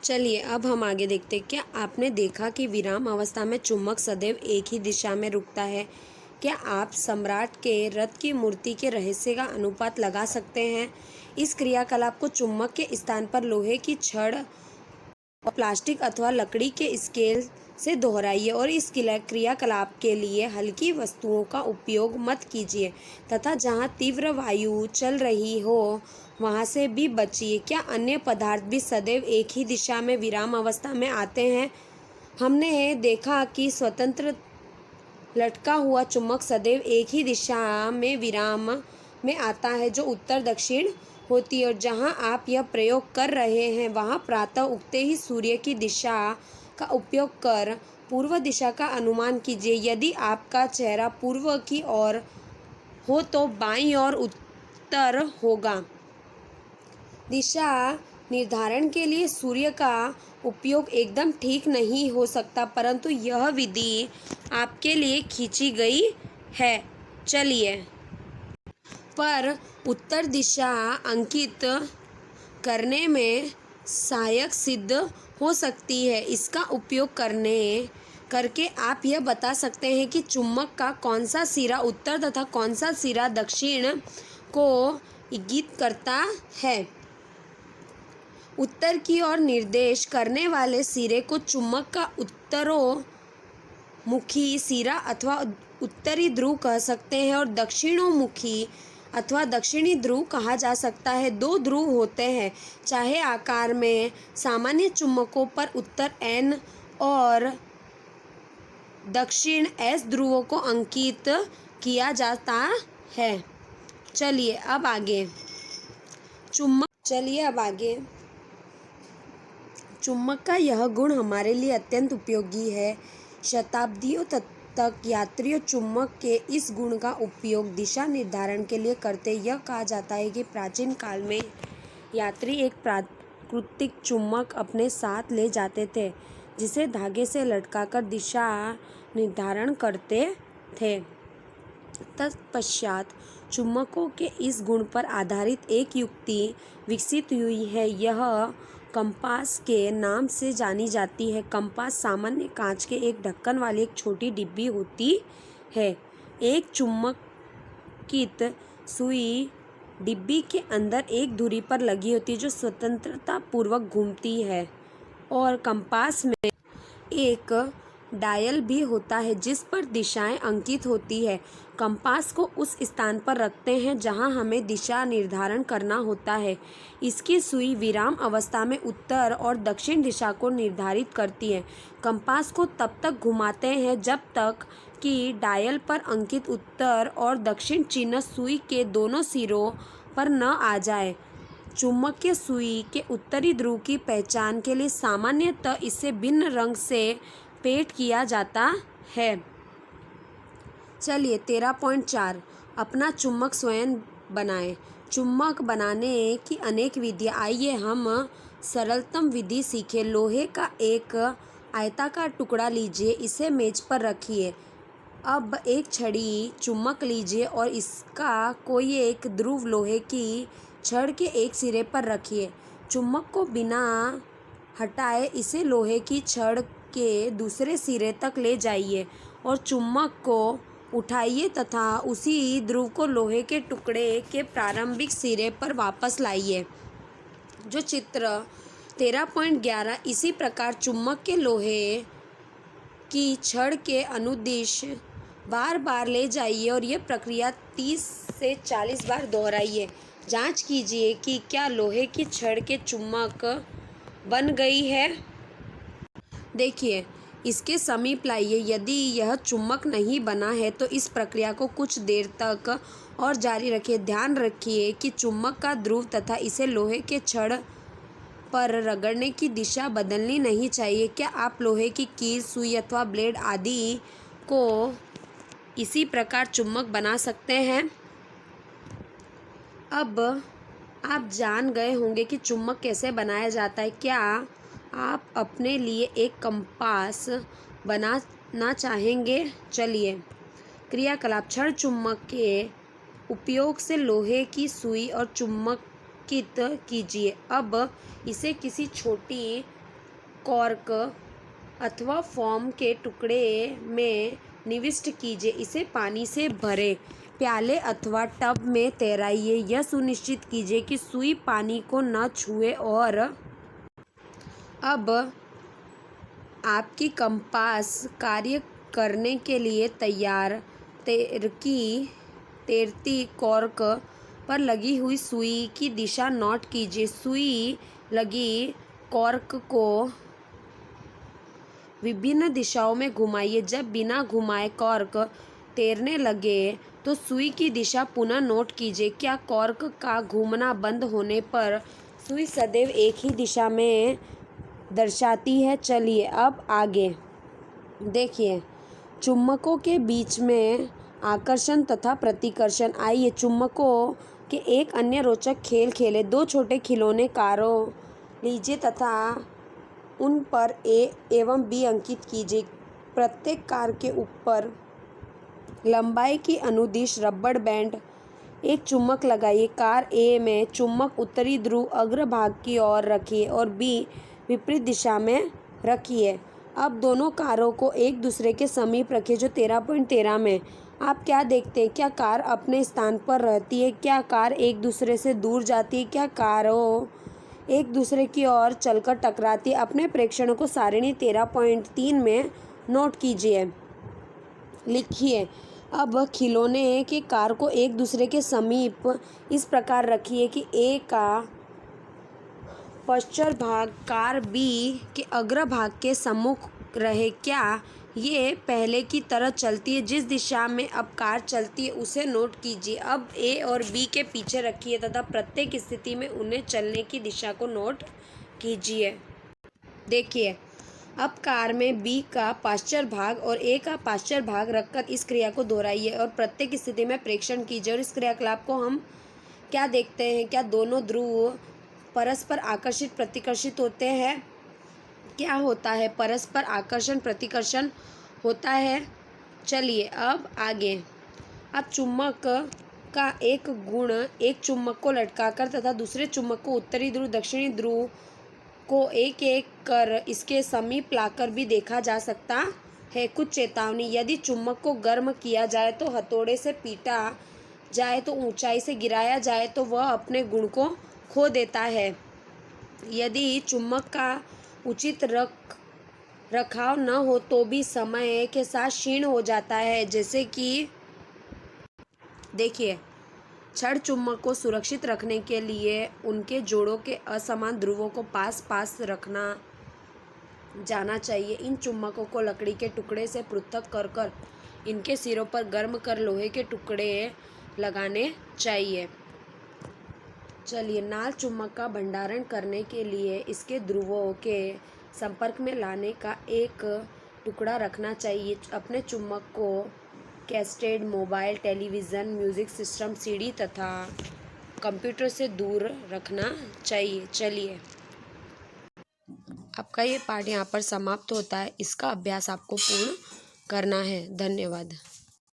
चलिए अब हम आगे देखते हैं। क्या आपने देखा कि विराम अवस्था में चुंबक सदैव एक ही दिशा में रुकता है? क्या आप सम्राट के रथ की मूर्ति के रहस्य का अनुपात लगा सकते हैं? इस क्रियाकलाप को चुंबक के स्थान पर लोहे की छड़ और प्लास्टिक अथवा लकड़ी के स्केल से दोहराइए और इस क्रियाकलाप के लिए हल्की वस्तुओं का उपयोग मत कीजिए तथा जहां तीव्र वायु चल रही हो वहां से भी बचिए। क्या अन्य पदार्थ भी सदैव एक ही दिशा में विराम अवस्था में आते हैं? हमने देखा कि स्वतंत्र लटका हुआ चुंबक सदैव एक ही दिशा में विराम में आता है जो उत्तर दक्षिण होती है, और जहां आप यह प्रयोग कर रहे हैं वहां प्रातः उगते ही सूर्य की दिशा का उपयोग कर पूर्व दिशा का अनुमान कीजिए। यदि आपका चेहरा पूर्व की ओर हो तो बाईं ओर उत्तर होगा। दिशा निर्धारण के लिए सूर्य का उपयोग एकदम ठीक नहीं हो सकता, परंतु यह विधि आपके लिए खींची गई है। चलिए पर उत्तर दिशा अंकित करने में सहायक सिद्ध हो सकती है। इसका उपयोग करके आप यह बता सकते हैं कि चुंबक का कौन सा सिरा उत्तर तथा कौन सा सिरा दक्षिण को इंगित करता है। उत्तर की ओर निर्देश करने वाले सिरे को चुंबक का उत्तरोमुखी सिरा अथवा उत्तरी ध्रुव कह सकते हैं और दक्षिणोमुखी अथवा दक्षिणी ध्रुव कहा जा सकता है। दो ध्रुव होते हैं, चाहे आकार में सामान्य चुंबकों पर उत्तर N और दक्षिण S ध्रुवों को अंकित किया जाता है। चलिए अब आगे चुंबक का यह गुण हमारे लिए अत्यंत उपयोगी है। शताब्दियों तक यात्रियों चुंबक के इस गुण का उपयोग दिशा निर्धारण के लिए करते। यह कहा जाता है कि प्राचीन काल में यात्री एक प्राकृतिक चुंबक अपने साथ ले जाते थे जिसे धागे से लटकाकर दिशा निर्धारण करते थे। तत्पश्चात चुंबकों के इस गुण पर आधारित एक युक्ति विकसित हुई है। यह कंपास के नाम से जानी जाती है। कंपास सामान्य कांच के एक ढक्कन वाली एक छोटी डिब्बी होती है। एक चुंबकित सुई डिब्बी के अंदर एक धुरी पर लगी होती है जो स्वतंत्रता पूर्वक घूमती है, और कंपास में एक डायल भी होता है जिस पर दिशाएं अंकित होती है। कंपास को उस स्थान पर रखते हैं जहां हमें दिशा निर्धारण करना होता है। इसकी सुई विराम अवस्था में उत्तर और दक्षिण दिशा को निर्धारित करती है। कंपास को तब तक घुमाते हैं जब तक कि डायल पर अंकित उत्तर और दक्षिण चिन्ह सुई के दोनों सिरों पर न आ जाए। चुंबकीय सुई के उत्तरी ध्रुव की पहचान के लिए सामान्यतः इसे भिन्न रंग से पेंट किया जाता है। चलिए 13.4 अपना चुंबक स्वयं बनाएं। चुंबक बनाने की अनेक विधियाँ। आइए हम सरलतम विधि सीखें। लोहे का एक आयताकार टुकड़ा लीजिए, इसे मेज पर रखिए। अब एक छड़ी चुंबक लीजिए और इसका कोई एक ध्रुव लोहे की छड़ के एक सिरे पर रखिए। चुंबक को बिना हटाए इसे लोहे की छड़ के दूसरे सिरे तक ले जाइए और चुंबक को उठाइए तथा उसी ध्रुव को लोहे के टुकड़े के प्रारंभिक सिरे पर वापस लाइए। जो चित्र 13.11 इसी प्रकार चुंबक के लोहे की छड़ के अनुदिश बार बार ले जाइए और यह प्रक्रिया 30 से 40 बार दोहराइए। जांच कीजिए कि क्या लोहे की छड़ के चुंबक बन गई है। देखिए इसके समीप लाइए। यदि यह चुंबक नहीं बना है तो इस प्रक्रिया को कुछ देर तक और जारी रखिए। ध्यान रखिए कि चुंबक का ध्रुव तथा इसे लोहे के छड़ पर रगड़ने की दिशा बदलनी नहीं चाहिए। क्या आप लोहे की कील, सुई अथवा ब्लेड आदि को इसी प्रकार चुंबक बना सकते हैं? अब आप जान गए होंगे कि चुंबक कैसे बनाया जाता है। क्या आप अपने लिए एक कंपास बनाना चाहेंगे? चलिए क्रियाकलाप। छड़ चुंबक के उपयोग से लोहे की सुई और चुंबकित कीजिए। अब इसे किसी छोटी कॉर्क अथवा फोम के टुकड़े में निविष्ट कीजिए। इसे पानी से भरे प्याले अथवा टब में तैराइए। यह सुनिश्चित कीजिए कि सुई पानी को न छुए। और अब आपकी कंपास कार्य करने के लिए तैयार। तैरती कॉर्क पर लगी हुई सुई की दिशा नोट कीजिए। सुई लगी कॉर्क को विभिन्न दिशाओं में घुमाइए। जब बिना घुमाए कॉर्क तैरने लगे तो सुई की दिशा पुनः नोट कीजिए। क्या कॉर्क का घूमना बंद होने पर सुई सदैव एक ही दिशा में दर्शाती है? चलिए अब आगे देखिए, चुम्बकों के बीच में आकर्षण तथा प्रतिकर्षण। आइए चुम्बकों के एक अन्य रोचक खेल खेलें। दो छोटे खिलौने कारों लीजिए तथा उन पर ए एवं बी अंकित कीजिए। प्रत्येक कार के ऊपर लंबाई की अनुदिश रबड़ बैंड एक चुम्बक लगाइए। कार ए में चुम्बक उत्तरी ध्रुव अग्रभाग की ओर रखिए और बी विपरीत दिशा में रखिए। अब दोनों कारों को एक दूसरे के समीप रखिए जो 13.13 में। आप क्या देखते हैं? क्या कार अपने स्थान पर रहती है? क्या कार एक दूसरे से दूर जाती है? क्या कारों एक दूसरे की ओर चलकर टकराती है? अपने प्रेक्षणों को सारिणी 13.3 में नोट कीजिए। लिखिए। अब खिलौने के कार को एक दूसरे के समीप इस प्रकार रखिए कि ए का पश्चात भाग कार बी के अग्रभाग के सम्मुख रहे। क्या ये पहले की तरह चलती है? जिस दिशा में अब कार चलती है उसे नोट कीजिए। अब ए और बी के पीछे रखिए तथा प्रत्येक स्थिति में उन्हें चलने की दिशा को नोट कीजिए। देखिए, अब कार में बी का पाश्चर भाग और ए का पाश्चर भाग रखकर इस क्रिया को दोहराइए और प्रत्येक स्थिति में प्रेक्षण कीजिए। और इस क्रियाकलाप को हम क्या देखते हैं? क्या दोनों ध्रुव परस्पर आकर्षित प्रतिकर्षित होते हैं? क्या होता है? परस्पर आकर्षण प्रतिकर्षण होता है। चलिए अब आगे। अब चुम्बक का एक गुण, एक चुम्बक को लटकाकर तथा दूसरे चुम्बक को उत्तरी ध्रुव दक्षिणी ध्रुव को एक एक कर इसके समीप लाकर भी देखा जा सकता है। कुछ चेतावनी। यदि चुम्बक को गर्म किया जाए तो हथौड़े से पीटा जाए तो ऊंचाई से गिराया जाए तो वह अपने गुण को खो देता है। यदि चुम्बक का उचित रखाव न हो तो भी समय के साथ क्षीण हो जाता है। जैसे कि देखिए, छड़ चुम्बक को सुरक्षित रखने के लिए उनके जोड़ों के असमान ध्रुवों को पास पास रखना जाना चाहिए। इन चुम्बकों को लकड़ी के टुकड़े से पृथक कर कर इनके सिरों पर गर्म कर लोहे के टुकड़े लगाने चाहिए। चलिए, नाल चुम्बक का भंडारण करने के लिए इसके ध्रुवों के संपर्क में लाने का एक टुकड़ा रखना चाहिए। अपने चुम्बक को cassette, mobile, television, music system, CD तथा कंप्यूटर से दूर रखना चाहिए। चलिए, आपका ये पाठ यहाँ पर समाप्त होता है। इसका अभ्यास आपको पूर्ण करना है। धन्यवाद।